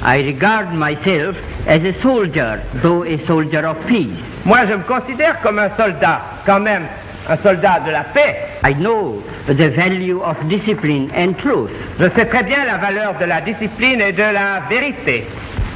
I regard myself as a soldier, though a soldier of peace. Moi, je me considère comme un soldat, quand même, un soldat de la paix. I know the value of discipline and truth. Je sais très bien la valeur de la discipline et de la vérité.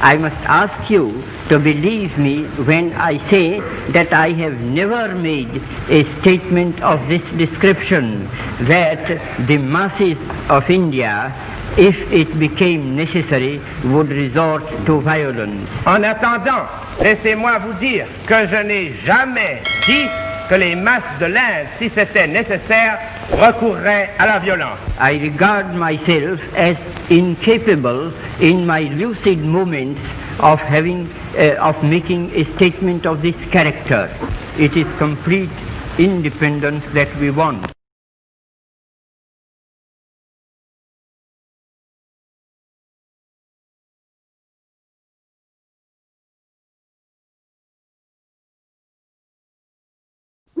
I must ask you to believe me when I say that I have never made a statement of this description, that the masses of India, if it became necessary, would resort to violence. En attendant, laissez-moi vous dire que je n'ai jamais dit que les masses de l'Inde, si c'était nécessaire, recourraient à la violence. I regard myself as incapable in my lucid moments of making a statement of this character. It is complete independence that we want.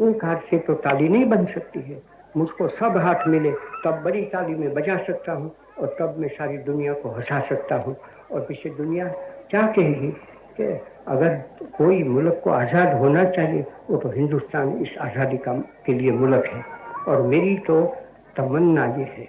एक हाथ से तो ताली नहीं बन सकती है, मुझको सब हाथ मिले तब बड़ी ताली में बजा सकता हूँ और तब मैं सारी दुनिया को हंसा सकता हूँ। और पीछे दुनिया क्या कहेगी कि अगर कोई मुल्क को आज़ाद होना चाहिए वो तो हिंदुस्तान इस आज़ादी के लिए मुल्क है। और मेरी तो तमन्ना ये है,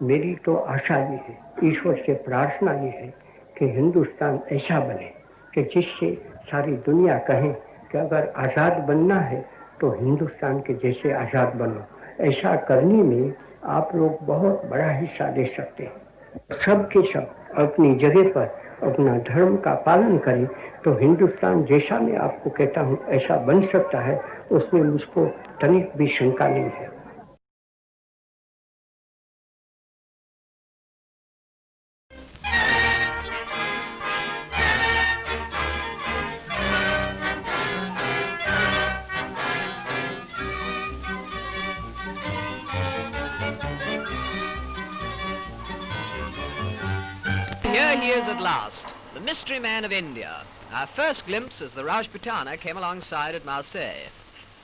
मेरी तो आशा ये है, ईश्वर से प्रार्थना ये है कि हिंदुस्तान ऐसा बने कि जिससे सारी दुनिया कहे कि अगर आज़ाद बनना है तो हिंदुस्तान के जैसे आज़ाद बनो। ऐसा करने में आप लोग बहुत बड़ा हिस्सा ले सकते हैं। सब के सब अपनी जगह पर अपना धर्म का पालन करें तो हिंदुस्तान जैसा मैं आपको कहता हूँ ऐसा बन सकता है, उसमें मुझको तनिक भी शंका नहीं है। Here he is at last, the mystery man of India. Our first glimpse as the Rajputana came alongside at Marseille.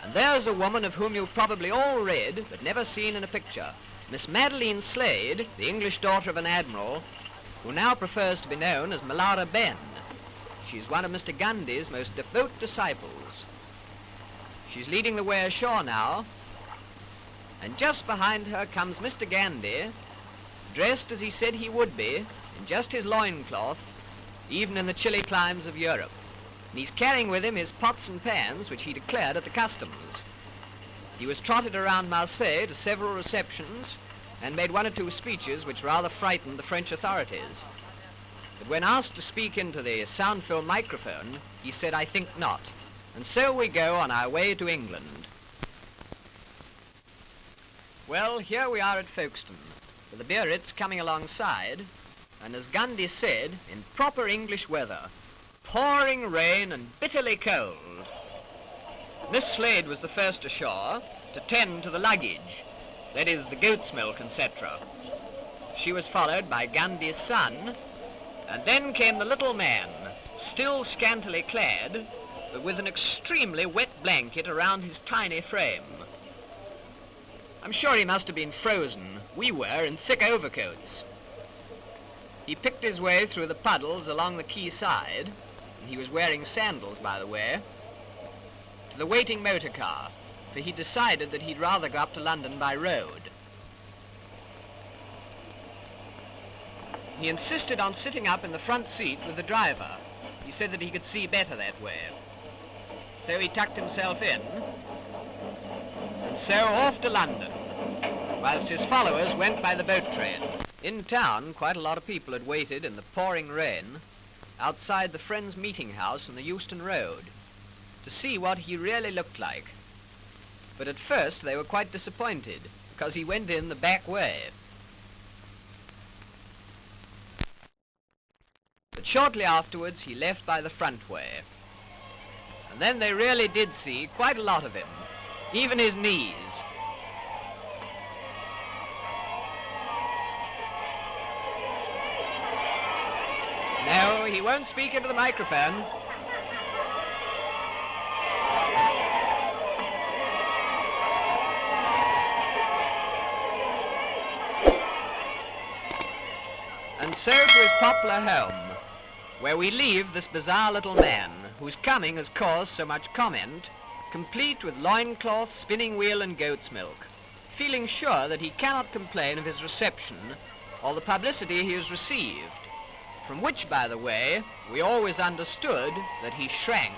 And there's a woman of whom you've probably all read, but never seen in a picture. Miss Madeline Slade, the English daughter of an admiral, who now prefers to be known as Malara Ben. She's one of Mr. Gandhi's most devout disciples. She's leading the way ashore now, and just behind her comes Mr. Gandhi, dressed as he said he would be, in just his loincloth, even in the chilly climes of Europe. And he's carrying with him his pots and pans, which he declared at the customs. He was trotted around Marseille to several receptions and made one or two speeches which rather frightened the French authorities. But when asked to speak into the sound-filled microphone, he said, "I think not." And so we go on our way to England. Well, here we are at Folkestone, with the Biarritz coming alongside, and as Gandhi said, in proper English weather, pouring rain and bitterly cold. Miss Slade was the first ashore to tend to the luggage, that is, the goat's milk, etc. She was followed by Gandhi's son, and then came the little man, still scantily clad, but with an extremely wet blanket around his tiny frame. I'm sure he must have been frozen. We were in thick overcoats. He picked his way through the puddles along the quay side, and he was wearing sandals, by the way, to the waiting motor car, for he decided that he'd rather go up to London by road. He insisted on sitting up in the front seat with the driver. He said that he could see better that way. So he tucked himself in, and so off to London, whilst his followers went by the boat train. In town, quite a lot of people had waited in the pouring rain outside the Friends Meeting House on the Euston Road to see what he really looked like. But at first they were quite disappointed because he went in the back way. But shortly afterwards he left by the front way. And then they really did see quite a lot of him, even his knees. No, he won't speak into the microphone. And so to his poplar home, where we leave this bizarre little man, whose coming has caused so much comment, complete with loincloth, spinning wheel and goat's milk, feeling sure that he cannot complain of his reception or the publicity he has received, from which, by the way, we always understood that he shrank.